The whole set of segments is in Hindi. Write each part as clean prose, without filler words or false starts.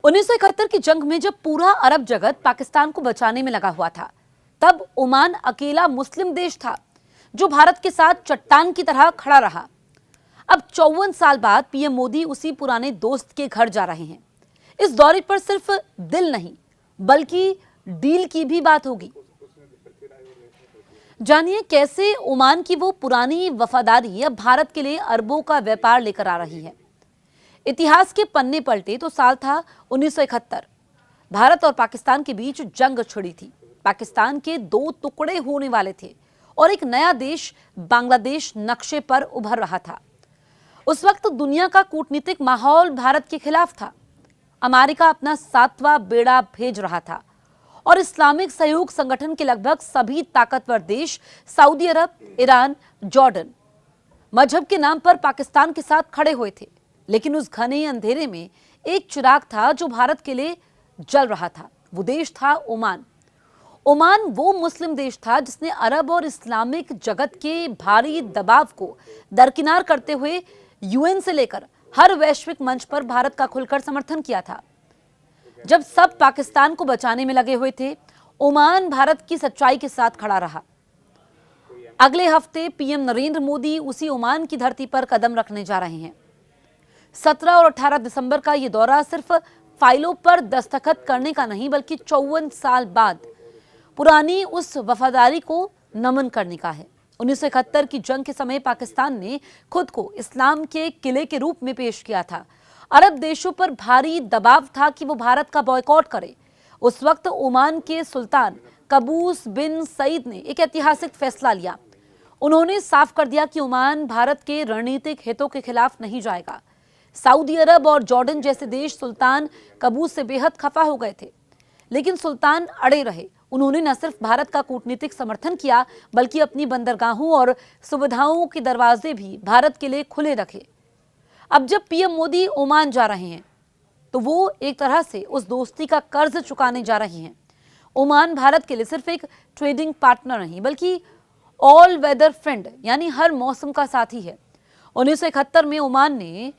1971 की जंग में जब पूरा अरब जगत पाकिस्तान को बचाने में लगा हुआ था, तब ओमान अकेला मुस्लिम देश था जो भारत के साथ चट्टान की तरह खड़ा रहा। अब 54 साल बाद पीएम मोदी उसी पुराने दोस्त के घर जा रहे हैं। इस दौरे पर सिर्फ दिल नहीं बल्कि डील की भी बात होगी। जानिए कैसे ओमान की वो पुरानी वफादारी अब भारत के लिए अरबों का व्यापार लेकर आ रही है। इतिहास के पन्ने पलटे तो साल था 1971। भारत और पाकिस्तान के बीच जंग छिड़ी थी। पाकिस्तान के दो टुकड़े होने वाले थे और एक नया देश बांग्लादेश नक्शे पर उभर रहा था। उस वक्त दुनिया का कूटनीतिक माहौल भारत के खिलाफ था। अमेरिका अपना 7वां बेड़ा भेज रहा था और इस्लामिक सहयोग संगठन के लगभग सभी ताकतवर देश सऊदी अरब, ईरान, जॉर्डन मजहब के नाम पर पाकिस्तान के साथ खड़े हुए थे। लेकिन उस घने अंधेरे में एक चिराग था जो भारत के लिए जल रहा था। वो देश था ओमान। ओमान वो मुस्लिम देश था जिसने अरब और इस्लामिक जगत के भारी दबाव को दरकिनार करते हुए यूएन से लेकर हर वैश्विक मंच पर भारत का खुलकर समर्थन किया था। जब सब पाकिस्तान को बचाने में लगे हुए थे, ओमान भारत की सच्चाई के साथ खड़ा रहा। अगले हफ्ते पीएम नरेंद्र मोदी उसी ओमान की धरती पर कदम रखने जा रहे हैं। 17 और 18 दिसंबर का ये दौरा सिर्फ फाइलों पर दस्तखत करने का नहीं बल्कि 54 साल बाद पुरानी उस वफादारी को नमन करने का है। 1971 की जंग के समय पाकिस्तान ने खुद को इस्लाम के किले के रूप में पेश किया था। अरब देशों पर भारी दबाव था कि वो भारत का बॉयकॉट करे। उस वक्त ओमान के सुल्तान कबूस बिन सईद ने एक ऐतिहासिक फैसला लिया। उन्होंने साफ कर दिया कि ओमान भारत के रणनीतिक हितों के खिलाफ नहीं जाएगा। सऊदी अरब और जॉर्डन जैसे देश सुल्तान कबूस से बेहद खफा हो गए थे, लेकिन सुल्तान अड़े रहे। उन्होंने न सिर्फ भारत का कूटनीतिक समर्थन किया बल्कि अपनी बंदरगाहों और सुविधाओं के दरवाजे भी भारत के लिए खुले रखे। अब जब पीएम मोदी ओमान जा रहे हैं तो वो एक तरह से उस दोस्ती का कर्ज चुकाने जा रहे हैं। ओमान भारत के लिए सिर्फ एक ट्रेडिंग पार्टनर नहीं बल्कि ऑल वेदर फ्रेंड यानी हर मौसम का साथी है। 1971 में ओमान ने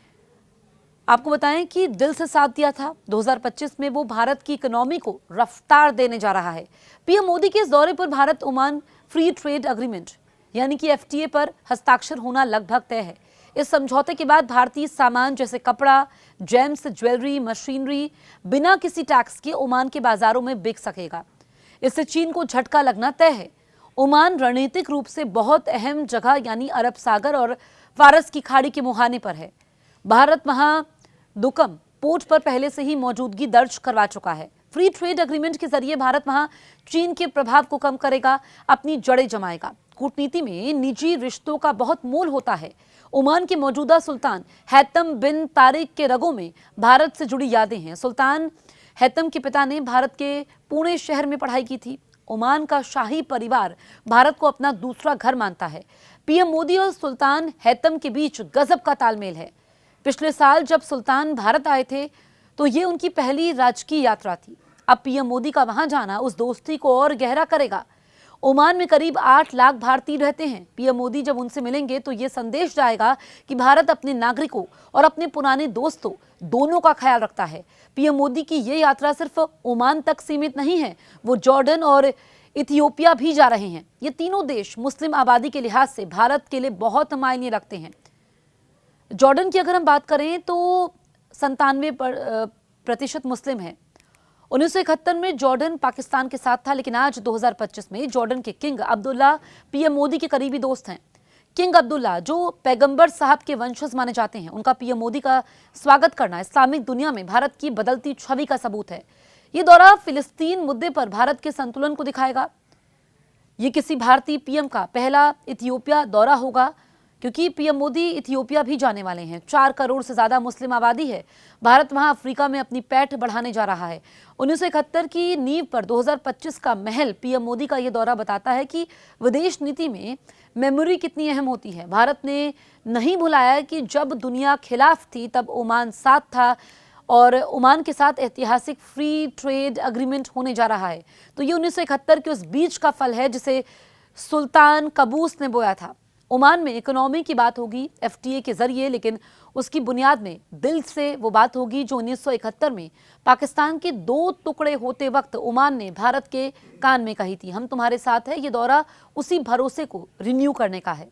आपको बताएं कि दिल से साथ दिया था। 2025 में वो भारत की इकोनॉमी को रफ्तार देने जा रहा है। पीएम मोदी के इस दौरे पर Bharat Oman free trade agreement यानी कि एफटीए पर हस्ताक्षर होना लगभग तय है। इस समझौते के बाद भारतीय सामान जैसे कपड़ा, जेम्स, ज्वेलरी, मशीनरी बिना किसी टैक्स के ओमान के बाजारों में बिक सकेगा। इससे चीन को झटका लगना तय है। ओमान रणनीतिक रूप से बहुत अहम जगह यानी अरब सागर और फारस की खाड़ी के मुहाने पर है। भारत वहां दुकम पोर्ट पर पहले से ही मौजूदगी दर्ज करवा चुका है। फ्री ट्रेड एग्रीमेंट के जरिए भारत वहां चीन के प्रभाव को कम करेगा, अपनी जड़ें जमाएगा। कूटनीति में निजी रिश्तों का बहुत मोल होता है। ओमान के मौजूदा सुल्तान हैतम बिन तारिक के रगों में भारत से जुड़ी यादें हैं। सुल्तान हैतम के पिता ने भारत के पुणे शहर में पढ़ाई की थी। ओमान का शाही परिवार भारत को अपना दूसरा घर मानता है। पीएम मोदी और सुल्तान हैतम के बीच गजब का तालमेल है। पिछले साल जब सुल्तान भारत आए थे तो ये उनकी पहली राजकीय यात्रा थी। अब पीएम मोदी का वहां जाना उस दोस्ती को और गहरा करेगा। ओमान में करीब 8 लाख भारतीय रहते हैं। पीएम मोदी जब उनसे मिलेंगे तो ये संदेश जाएगा कि भारत अपने नागरिकों और अपने पुराने दोस्तों दोनों का ख्याल रखता है। पीएम मोदी की ये यात्रा सिर्फ ओमान तक सीमित नहीं है, वो जॉर्डन और इथियोपिया भी जा रहे हैं। ये तीनों देश मुस्लिम आबादी के लिहाज से भारत के लिए बहुत मायने रखते हैं। जॉर्डन की अगर हम बात करें तो 97% मुस्लिम है। 1971 में जॉर्डन पाकिस्तान के साथ था, लेकिन आज 2025 में जॉर्डन के किंग अब्दुल्ला पीएम मोदी के करीबी दोस्त हैं। किंग अब्दुल्ला जो पैगंबर साहब के वंशज माने जाते हैं, उनका पीएम मोदी का स्वागत करना इस्लामिक दुनिया में भारत की बदलती छवि का सबूत है। ये दौरा फिलिस्तीन मुद्दे पर भारत के संतुलन को दिखाएगा। ये किसी भारतीय पीएम का पहला इथियोपिया दौरा होगा क्योंकि पीएम मोदी इथियोपिया भी जाने वाले हैं। 4 करोड़ से ज्यादा मुस्लिम आबादी है। भारत वहां अफ्रीका में अपनी पैठ बढ़ाने जा रहा है। 1971 की नींव पर 2025 का महल पीएम मोदी का यह दौरा बताता है कि विदेश नीति में मेमोरी कितनी अहम होती है। भारत ने नहीं भुलाया कि जब दुनिया खिलाफ थी तब ओमान साथ था और ओमान के साथ ऐतिहासिक फ्री ट्रेड एग्रीमेंट होने जा रहा है। तो ये 1971 के उस बीज का फल है जिसे सुल्तान कबूस ने बोया था। ओमान में इकोनॉमी की बात होगी एफटीए के जरिए, लेकिन उसकी बुनियाद में दिल से वो बात होगी जो 1971 में पाकिस्तान के 2 टुकड़े होते वक्त ओमान ने भारत के कान में कही थी, हम तुम्हारे साथ है। ये दौरा उसी भरोसे को रिन्यू करने का है।